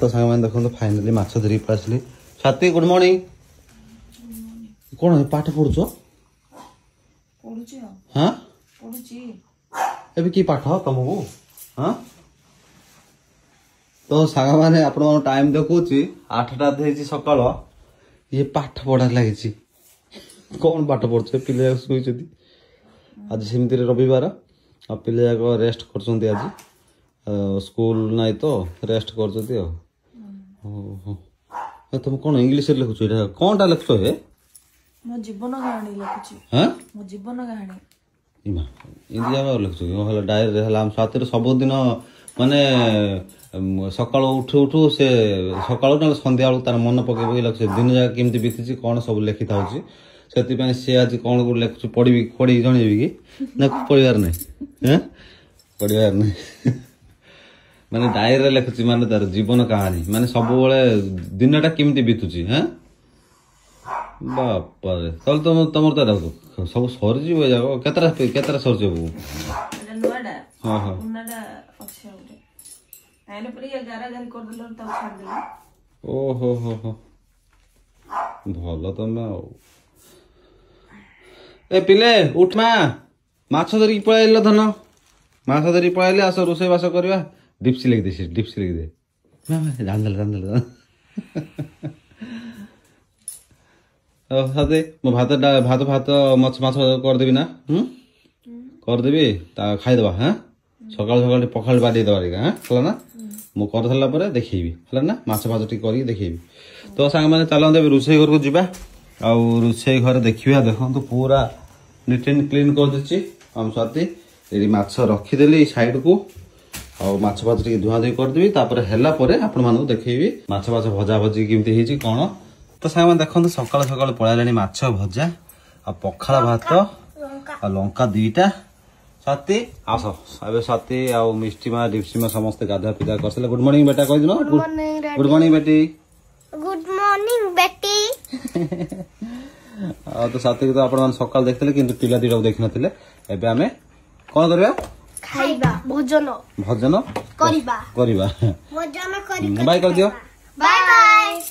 तो सांग मैंने देखो फाइनाली माछ धरी पळासली स्वाति गुड मॉर्निंग कोन पाठ पढुछो पढुछि हां पढुछि एबे की पाठ तुमको हां तो सांग माने आपण टाइम देखुची 8टा देछि सकाळ ये पाठ पढा लागिछि कोन पाठ पढछे पिले सुइछथि आज सेमती रविवार आ पिले जाक रेस्ट करछन्ती आज स्कूल नहीं तो रेस्ट करछथि हो तुम कोन इंग्लिश रे लिखुछ एटा कोनटा लिखछो हे मो जीवन कहानी लिखुछि हां मो जीवन कहानी इमा इंडिया में लिखछो होला डायरी रे हला हम साथी सब दिन माने सकाळ उठू उठू से सकाळ न संध्या बेला तार मन पके पके लक्ष्य दिन जा केमती बीतीछि कोन सब लिखि थाउछि सेति पय से आज कोन को लिखछु पढी जणेबी कि ना पढिबार नै हैं पढिबार नै माने डायरी रे लिखछि माने तार जीवन कहानी माने सब बेले दिनटा केमती बीतुछि हैं बाप रे तल तमर त सब सर जीव जागो केतरा सर जीव एटा नुवाडा हां हां उन्नाडा अछि ओटे आइले परी 11 गन कर देलो त छाड़ देलो ओ हो हो भलो तमे ए पिले उठ माछ धरी पळाइल धन माछ धरी पळाइले आस रोसे बास करबा डिप्सी लिख दे रांदल साथे मो भात माछ कर देबी ना कर देबी ता खाइ देबा हां सकाळ पखाल बाडी देबा रे हां हला ना मो कर धरला परे देखैबी हला ना माछ टी करी देखैबी तो सांग माने चलन देबे रुसै घर को जिबा आ रुसै घर देखिबा देखन तो पूरा नीट एंड क्लीन कर देछि हम साथी एडी माछ रखी देली साइड को आ माछ टी धुआ धुई कर देबी तापर हेला परे आपण मानको देखैबी माछ भजा भजी केमती हेछि कोन तो सांग माने देखन सकाळ पळालानी माछ भजा आ पखाला भात आ लंका दुईटा साथी आस अबे साथी आ मिष्टी मा डिप्सी मा समस्त गाधा पिदा करसले गुड मॉर्निंग बेटा कहि दिनो गुड मॉर्निंग बेटी गुड मॉर्निंग बेटी आ तो साथी तो आपण सकाळ देखथले किंतु पिला दिरा देख नथिले एबे हमें कोन करबा खाइबा भोजन करिबा भोजन करी बाय कर दियो बाय बाय।